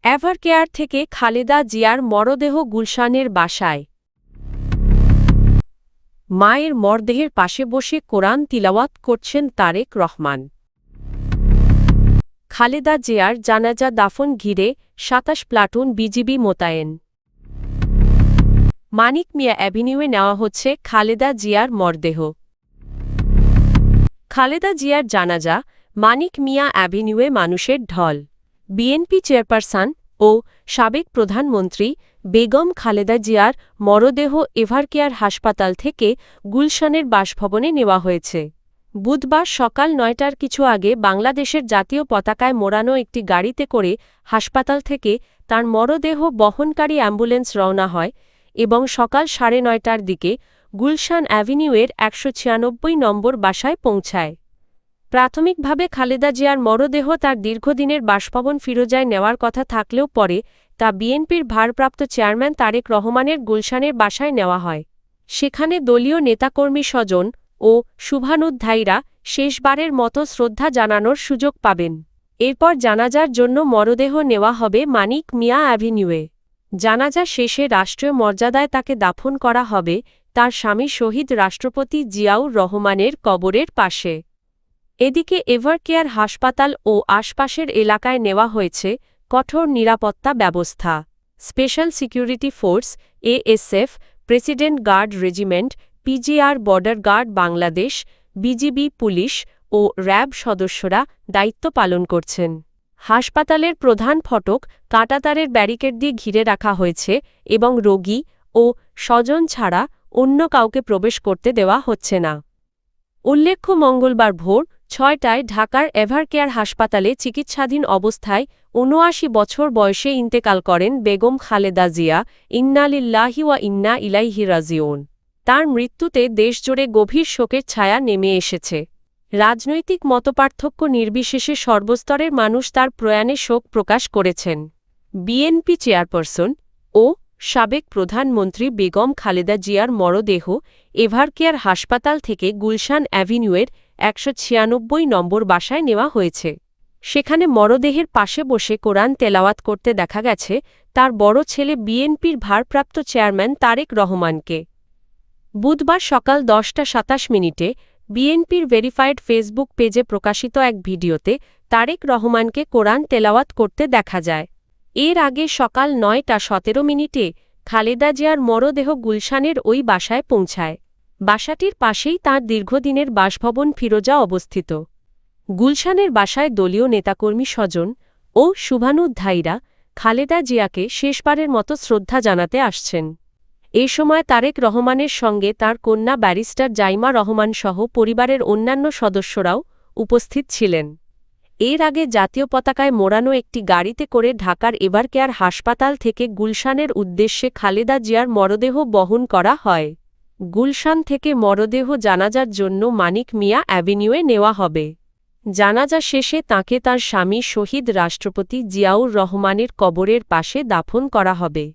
এভারকেয়ার থেকে খালেদা জিয়ার মরদেহ গুলশানের বাসায়। মায়ের মরদেহের পাশে বসে কোরআন তিলাওয়াত করছেন তারেক রহমান। খালেদা জিয়ার জানাজা দাফন ঘিরে ২৭ প্লাটুন বিজিবি মোতায়েন। মানিক মিয়া অ্যাভিনিউয়ে নেওয়া হচ্ছে খালেদা জিয়ার মরদেহ। খালেদা জিয়ার জানাজা মানিক মিয়া অ্যাভিনিউয়ে মানুষের ঢল। বিএনপি চেয়ারপারসন ও সাবেক প্রধানমন্ত্রী বেগম খালেদা জিয়ার মরদেহ এভারকেয়ার হাসপাতাল থেকে গুলশানের বাসভবনে নেওয়া হয়েছে। বুধবার সকাল ৯টার কিছু আগে বাংলাদেশের জাতীয় পতাকায় মোড়ানো একটি গাড়িতে করে হাসপাতাল থেকে তার মরদেহ বহনকারী অ্যাম্বুলেন্স রওনা হয় এবং সকাল ৯:৩০টার দিকে গুলশান অ্যাভিনিউয়ের ১৯৬ নম্বর বাসায় পৌঁছায়। প্রাথমিকভাবে খালেদা জিয়ার মরদেহ তার দীর্ঘদিনের বাসভবন ফিরোজায় নেওয়ার কথা থাকলেও পরে তা বিএনপির ভারপ্রাপ্ত চেয়ারম্যান তারেক রহমানের গুলশানের বাসায় নেওয়া হয়। সেখানে দলীয় নেতাকর্মী স্বজন ও শুভানুধ্যায়ীরা শেষবারের মতো শ্রদ্ধা জানানোর সুযোগ পাবেন। এরপর জানাজার জন্য মরদেহ নেওয়া হবে মানিক মিয়া অ্যাভিনিউয়ে। জানাজা শেষে রাষ্ট্রীয় মর্যাদায় তাকে দাফন করা হবে তার স্বামী শহীদ রাষ্ট্রপতি জিয়াউর রহমানের কবরের পাশে। এদিকে এভারকেয়ার হাসপাতাল ও আশপাশের এলাকায় নেওয়া হয়েছে কঠোর নিরাপত্তা ব্যবস্থা। Special security force ASF, president guard regiment, PGR, border guard Bangladesh, BGB, police ও র্যাব সদস্যরা দায়িত্ব পালন করছেন। হাসপাতালের প্রধান ফটক কাঁটাতারের ব্যারিকেড দিয়ে ঘিরে রাখা হয়েছে এবং রোগী ও স্বজন ছাড়া অন্য কাউকে প্রবেশ করতে দেওয়া হচ্ছে না। উল্লেখ্য, মঙ্গলবার ভোর ৬টায় ঢাকার এভারকেয়ার হাসপাতালে চিকিৎসাধীন অবস্থায় ৭৯ বছর বয়সে ইন্তেকাল করেন বেগম খালেদা জিয়া। ইন্না লিল্লাহি ওয়া ইন্না ইলাইহি রাজিউন। তাঁর মৃত্যুতে দেশজুড়ে গভীর শোকের ছায়া নেমে এসেছে। রাজনৈতিক মতপার্থক্য নির্বিশেষে সর্বস্তরের মানুষ তার প্রয়াণে শোক প্রকাশ করেছেন। বিএনপি চেয়ারপারসন ও সাবেক প্রধানমন্ত্রী বেগম খালেদা জিয়ার মরদেহ এভারকেয়ার হাসপাতাল থেকে গুলশান অ্যাভিনিউয়ের ১৯৬ নম্বর বাসায় নেওয়া হয়েছে। সেখানে মরদেহের পাশে বসে কোরআন তেলাওয়াত করতে দেখা গেছে তার বড় ছেলে বিএনপির ভারপ্রাপ্ত চেয়ারম্যান তারেক রহমানকে। বুধবার সকাল ১০টা ২৭ বিএনপির ভেরিফাইড ফেসবুক পেজে প্রকাশিত এক ভিডিওতে তারেক রহমানকে কোরআন তেলাওয়াত করতে দেখা যায়। এর আগে সকাল ৯টা ১৭ খালেদা জিয়ার মরদেহ গুলশানের ওই বাসায় পৌঁছায়। বাসাটির পাশেই তাঁর দীর্ঘদিনের বাসভবন ফিরোজা অবস্থিত। গুলশানের বাসায় দলীয় নেতাকর্মী স্বজন ও শুভানুধ্যায়ীরা খালেদা জিয়াকে শেষবারের মতো শ্রদ্ধা জানাতে আসছেন। এ সময় তারেক রহমানের সঙ্গে তাঁর কন্যা ব্যারিস্টার জাইমা রহমান সহ পরিবারের অন্যান্য সদস্যরাও উপস্থিত ছিলেন। এর আগে জাতীয় পতাকায় মোড়ানো একটি গাড়িতে করে ঢাকার এভারকেয়ার হাসপাতাল থেকে গুলশানের উদ্দেশ্যে খালেদা জিয়ার মরদেহ বহন করা হয়। গুলশান থেকে মরদেহ জানাজার জন্য মানিক মিয়া অ্যাভিনিউয়ে নেওয়া হবে। জানাজা শেষে তাঁকে তাঁর স্বামী শহীদ রাষ্ট্রপতি জিয়াউর রহমানের কবরের পাশে দাফন করা হবে।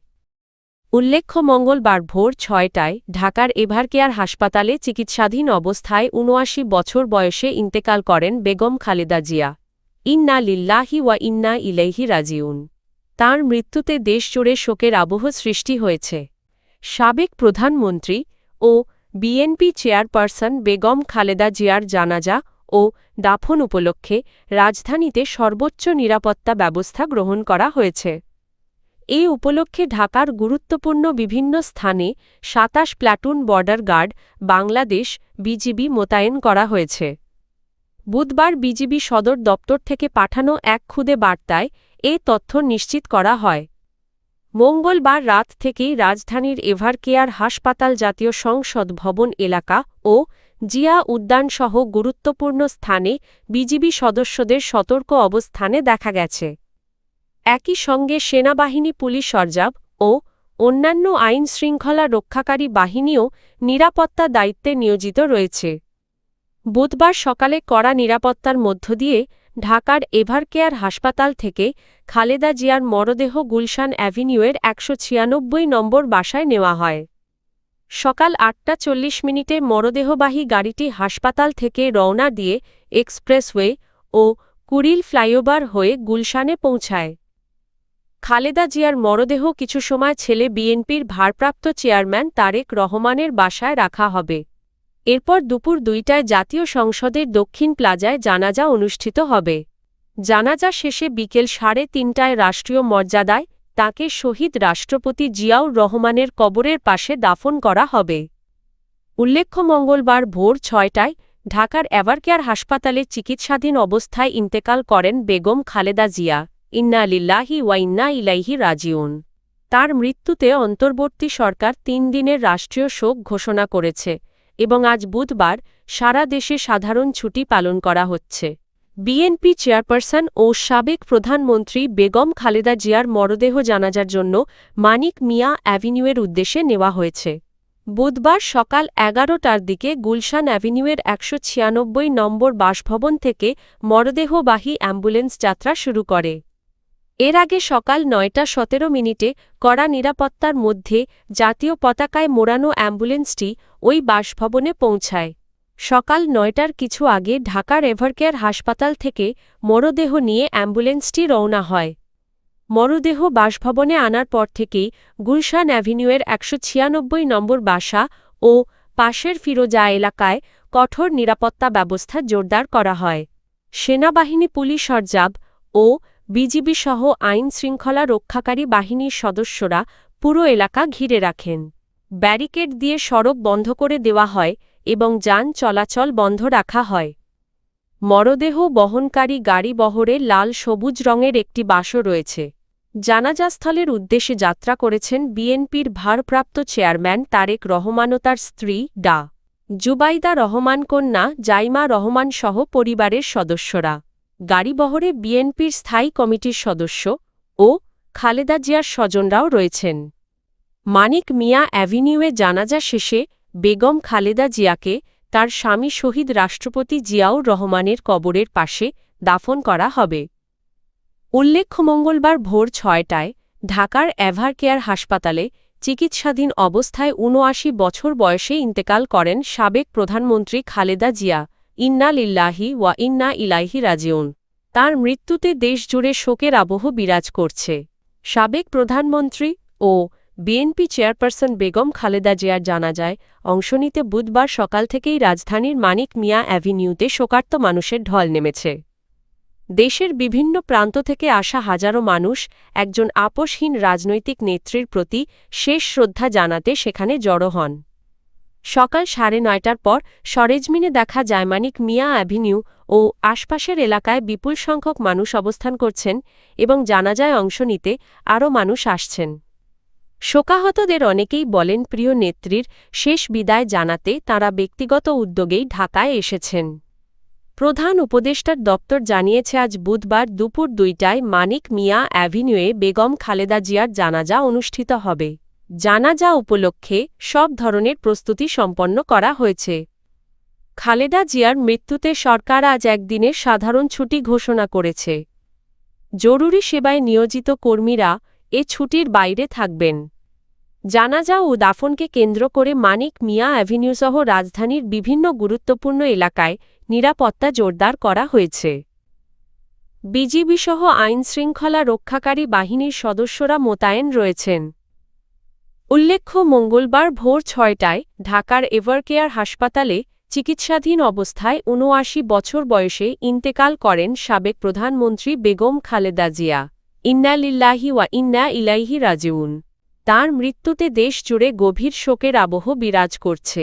উল্লেখ্য, মঙ্গলবার ভোর ৬টায় ঢাকার এভারকেয়ার হাসপাতালে চিকিৎসাধীন অবস্থায় ৭৯ বছর বয়সে ইন্তেকাল করেন বেগম খালেদা জিয়া। ইন্না লিল্লাহি ওয়া ইন্না ইলাইহি রাজিউন। তাঁর মৃত্যুতে দেশজুড়ে শোকের আবহ সৃষ্টি হয়েছে। সাবেক প্রধানমন্ত্রী ও বিএনপি চেয়ারপারসন বেগম খালেদা জিয়ার জানাজা ও দাফন উপলক্ষে রাজধানীতে সর্বোচ্চ নিরাপত্তা ব্যবস্থা গ্রহণ করা হয়েছে। এ উপলক্ষে ঢাকার গুরুত্বপূর্ণ বিভিন্ন স্থানে ২৭ platoon border guard Bangladesh BGB মোতায়েন করা হয়েছে। বুধবার বিজিবি সদর দপ্তর থেকে পাঠানো এক খুদে বার্তায় এ তথ্য নিশ্চিত করা হয়। মঙ্গলবার রাত থেকেই রাজধানীর এভারকেয়ার হাসপাতাল, জাতীয় সংসদ ভবন এলাকা ও জিয়া উদ্যানসহ গুরুত্বপূর্ণ স্থানে বিজিবি সদস্যদের সতর্ক অবস্থানে দেখা গেছে। একই সঙ্গে সেনাবাহিনী, পুলিশ, র্যাব ও অন্যান্য আইন-শৃঙ্খলা রক্ষাকারী বাহিনীও নিরাপত্তা দায়িত্বে নিয়োজিত রয়েছে। বুধবার সকালে কড়া নিরাপত্তার মধ্য দিয়ে ঢাকার এভারকেয়ার হাসপাতাল থেকে খালেদা জিয়ার মরদেহ গুলশান অ্যাভিনিউয়ের ১৯৬ নম্বর বাসায় নেওয়া হয়। সকাল ৮টা ৪০ মরদেহবাহী গাড়িটি হাসপাতাল থেকে রওনা দিয়ে এক্সপ্রেসওয়ে ও কুড়িল ফ্লাইওভার হয়ে গুলশানে পৌঁছায়। খালেদা জিয়ার মরদেহ কিছু সময় ছেলে বিএনপির ভারপ্রাপ্ত চেয়ারম্যান তারেক রহমানের বাসায় রাখা হবে। এরপর দুপুর ২টায় জাতীয় সংসদের দক্ষিণ প্লাজায় জানাজা অনুষ্ঠিত হবে। জানাজা শেষে বিকেল ৩:৩০টায় রাষ্ট্রীয় মর্যাদায় তাঁকে শহীদ রাষ্ট্রপতি জিয়াউর রহমানের কবরের পাশে দাফন করা হবে। উল্লেখ্য, মঙ্গলবার ভোর ৬টায় ঢাকার এভারকেয়ার হাসপাতালে চিকিৎসাধীন অবস্থায় ইন্তেকাল করেন বেগম খালেদা জিয়া। ইন্না লিল্লাহি ওয়া ইন্না ইলাইহি রাজিউন। তার মৃত্যুতে অন্তর্বর্তী সরকার ৩ দিনের রাষ্ট্রীয় শোক ঘোষণা করেছে এবং আজ বুধবার সারা দেশে সাধারণ ছুটি পালন করা হচ্ছে। বিএনপি চেয়ারপারসন ও সাবেক প্রধানমন্ত্রী বেগম খালেদা জিয়ার মরদেহ জানাজার জন্য মানিক মিয়া অ্যাভিনিউয়ের উদ্দেশ্যে নেওয়া হয়েছে। বুধবার সকাল ১১টার দিকে গুলশান অ্যাভিনিউয়ের ১৯৬ নম্বর বাসভবন থেকে মরদেহবাহী অ্যাম্বুলেন্স যাত্রা শুরু করে। এর আগে সকাল ৯টা১৭ কড়া নিরাপত্তার মধ্যে জাতীয় পতাকায় মোড়ানো অ্যাম্বুলেন্সটি ওই বাসভবনে পৌঁছায়। সকাল ৯টার কিছু আগে ঢাকার এভারকেয়ার হাসপাতাল থেকে মরদেহ নিয়ে অ্যাম্বুলেন্সটি রওনা হয়। মরদেহ বাসভবনে আনার পর থেকেই গুলশান অ্যাভিনিউয়ের ১৯৬ নম্বর বাসা ও পাশের ফিরোজা এলাকায় কঠোর নিরাপত্তা ব্যবস্থা জোরদার করা হয়। সেনাবাহিনী, পুলিশ, র্যাব ও বিজিবি-সহ আইন-শৃঙ্খলা রক্ষাকারী বাহিনীর সদস্যরা পুরো এলাকা ঘিরে রাখেন। ব্যারিকেড দিয়ে সড়ক বন্ধ করে দেওয়া হয় এবং যান চলাচল বন্ধ রাখা হয়। মরদেহ বহনকারী গাড়ি বহরে লাল সবুজ রঙের একটি বাসও রয়েছে। জানাজাস্থলের উদ্দেশ্যে যাত্রা করেছেন বিএনপির ভারপ্রাপ্ত চেয়ারম্যান তারেক রহমান ও তার স্ত্রী ডা. জুবাইদা রহমান, কন্যা জাইমা রহমান সহ পরিবারের সদস্যরা। গাড়িবহরে বিএনপির স্থায়ী কমিটির সদস্য ও খালেদা জিয়ার স্বজনরাও রয়েছেন। মানিক মিয়া অ্যাভিনিউয়ে জানাজা শেষে বেগম খালেদা জিয়াকে তার স্বামী শহীদ রাষ্ট্রপতি জিয়াউর রহমানের কবরের পাশে দাফন করা হবে। উল্লেখ্য, মঙ্গলবার ভোর ৬টায় ঢাকার এভারকেয়ার হাসপাতালে চিকিৎসাধীন অবস্থায় ৭৯ বছর বয়সে ইন্তেকাল করেন সাবেক প্রধানমন্ত্রী খালেদা জিয়া। ইন্না লিল্লাহি ওয়া ইন্না ইলাইহি রাজিউন। তাঁর মৃত্যুতে দেশজুড়ে শোকের আবহ বিরাজ করছে। সাবেক প্রধানমন্ত্রী ও বিএনপি চেয়ারপারসন বেগম খালেদা জিয়ার জানাজায় অংশ নিতে বুধবার সকাল থেকেই রাজধানীর মানিক মিয়া অ্যাভিনিউতে শোকার্ত মানুষের ঢল নেমেছে। দেশের বিভিন্ন প্রান্ত থেকে আসা হাজারো মানুষ একজন আপোষহীন রাজনৈতিক নেত্রীর প্রতি শেষ শ্রদ্ধা জানাতে সেখানে জড়ো হন। সকাল ৯:৩০টার পর সরেজমিনে দেখা যায় মানিক মিয়া অ্যাভিনিউ ও আশপাশের এলাকায় বিপুল সংখ্যক মানুষ অবস্থান করছেন এবং জানাজায় অংশ নিতে আরও মানুষ আসছেন। শোকাহতদের অনেকেই বলেন, প্রিয় নেত্রীর শেষ বিদায় জানাতে তাঁরা ব্যক্তিগত উদ্যোগেই ঢাকায় এসেছেন। প্রধান উপদেষ্টার দপ্তর জানিয়েছে, আজ বুধবার দুপুর ২টায় মানিক মিয়া অ্যাভিনিউয়ে বেগম খালেদা জিয়ার জানাজা অনুষ্ঠিত হবে। জানাজা উপলক্ষে সব ধরনের প্রস্তুতি সম্পন্ন করা হয়েছে। খালেদা জিয়ার মৃত্যুতে সরকার আজ একদিনের সাধারণ ছুটি ঘোষণা করেছে। জরুরি সেবায় নিয়োজিত কর্মীরা এ ছুটির বাইরে থাকবেন। জানাজা ও দাফনকে কেন্দ্র করে মানিক মিয়া অ্যাভিনিউসহ রাজধানীর বিভিন্ন গুরুত্বপূর্ণ এলাকায় নিরাপত্তা জোরদার করা হয়েছে। বিজিবিসহ আইনশৃঙ্খলা রক্ষাকারী বাহিনীর সদস্যরা মোতায়েন রয়েছেন। উল্লেখ্য, মঙ্গলবার ভোর ৬টায় ঢাকার এভারকেয়ার হাসপাতালে চিকিৎসাধীন অবস্থায় ৭৯ বছর বয়সে ইন্তেকাল করেন সাবেক প্রধানমন্ত্রী বেগম খালেদা জিয়া। ইন্না লিল্লাহি ওয়া ইন্না ইলাইহি রাজিউন। তাঁর মৃত্যুতে দেশজুড়ে গভীর শোকের আবহ বিরাজ করছে।